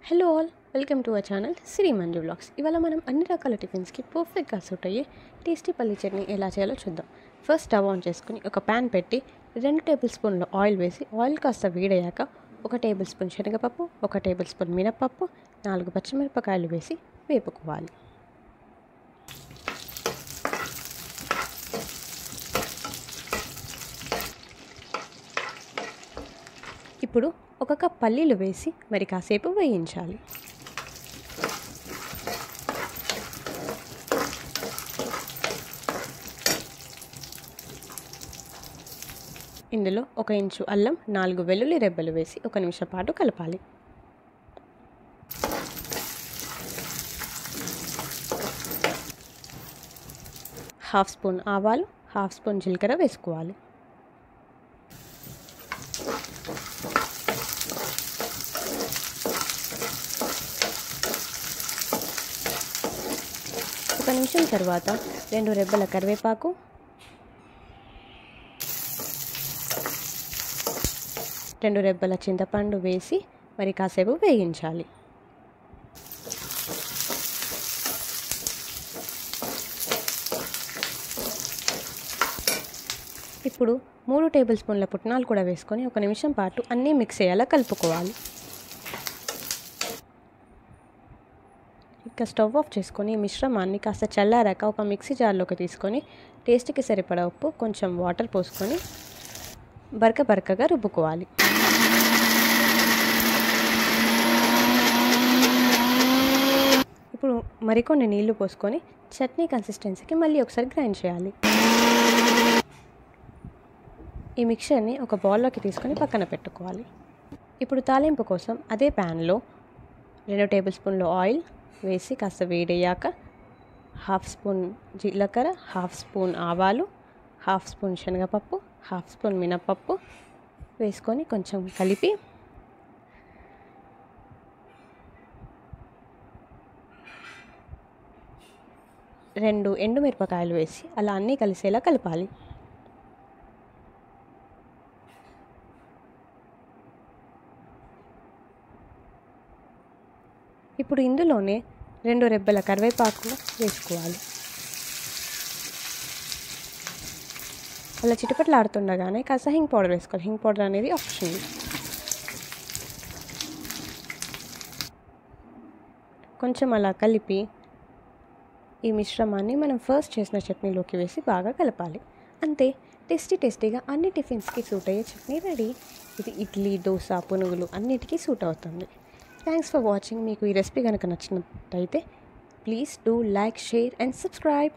Hello all, welcome to our channel Shri Manju vlogs. ఇవాళ మనం అన్ని రకాల టిఫిన్స్కి పర్ఫెక్ట్గా సూట్ అయ్యే టేస్టీ పల్లి చట్నీ ఎలా చేయాలో చూద్దాం. ఫస్ట్ స్టవ్ ఆన్ చేసుకుని ఒక ప్యాన్ పెట్టి 2 టేబుల్ స్పూన్ల ఆయిల్ వేసి ఆయిల్ కాస్త వేడయ్యాక 1 టేబుల్ స్పూన్ శనగపప్పు, 1 టేబుల్ స్పూన్ మినపప్పు, 4 పచ్చిమిరపకాయలు వేసి వేపుకోవాలి. ఇప్పుడు 1 కప్ పల్లీలు వేసి మరి కాసేపు వేయించాలి. ఇందులో 1 ఇంచు అల్లం, 4 వెల్లుల్లి రెబ్బలు వేసి 1 నిమిషం పాటు కలపాలి. హాఫ్ స్పూన్ ఆవాలు, హాఫ్ స్పూన్ జీలకర్ర వేసుకోవాలి. ఒక నిమిషం తర్వాత 2 రెబ్బల కరివేపాకు, 2 రెబ్బల చింతపండు వేసి మరి కాసేపు వేయించాలి. ఇప్పుడు 3 టేబుల్ స్పూన్ల పుట్నాలు కూడా వేసుకొని 1 నిమిషం పాటు అన్నీ మిక్స్ అయ్యేలా కలుపుకోవాలి. ఇక స్టవ్ ఆఫ్ చేసుకొని ఈ మిశ్రమాన్ని కాస్త చల్లారాక ఒక మిక్సీ జార్లోకి తీసుకొని టేస్ట్కి సరిపడా ఉప్పు, కొంచెం వాటర్ పోసుకొని బరకగా రుబ్బుకోవాలి. ఇప్పుడు మరికొన్ని నీళ్లు పోసుకొని చట్నీ కన్సిస్టెన్సీకి మళ్ళీ ఒకసారి గ్రైండ్ చేయాలి. ఈ మిక్చర్ని ఒక బౌల్లోకి తీసుకొని పక్కన పెట్టుకోవాలి. ఇప్పుడు తాలింపు కోసం అదే ప్యాన్లో 2 టేబుల్ స్పూన్లు ఆయిల్ వేసి కాస్త వేడయ్యాక హాఫ్ స్పూన్ జీలకర్ర, హాఫ్ స్పూన్ ఆవాలు, హాఫ్ స్పూన్ శనగపప్పు, హాఫ్ స్పూన్ మినపప్పు వేసుకొని కొంచెం కలిపి రెండు ఎండుమిరపకాయలు వేసి అలా అన్నీ కలిసేలా కలపాలి. ఇప్పుడు ఇందులోనే 2 రెబ్బల కరివేపాకు వేసుకోవాలి. అలా చిటపట్లాడుతుండగానే కాస్త హింగ్ పౌడర్ వేసుకోవాలి. హింగ్ పౌడర్ అనేది ఆప్షనల్. కొంచెం అలా కలిపి ఈ మిశ్రమాన్ని మనం ఫస్ట్ చేసిన చట్నీలోకి వేసి బాగా కలపాలి. అంతే, టేస్టీగా అన్ని టిఫిన్స్కి సూట్ అయ్యే చట్నీ రెడీ. ఇది ఇడ్లీ, దోశ, పునుగులు అన్నిటికీ సూట్ అవుతుంది. Thanks for watching. మీకు ఈ రెసిపీ కనుక నచ్చినట్టయితే please do like, share and subscribe.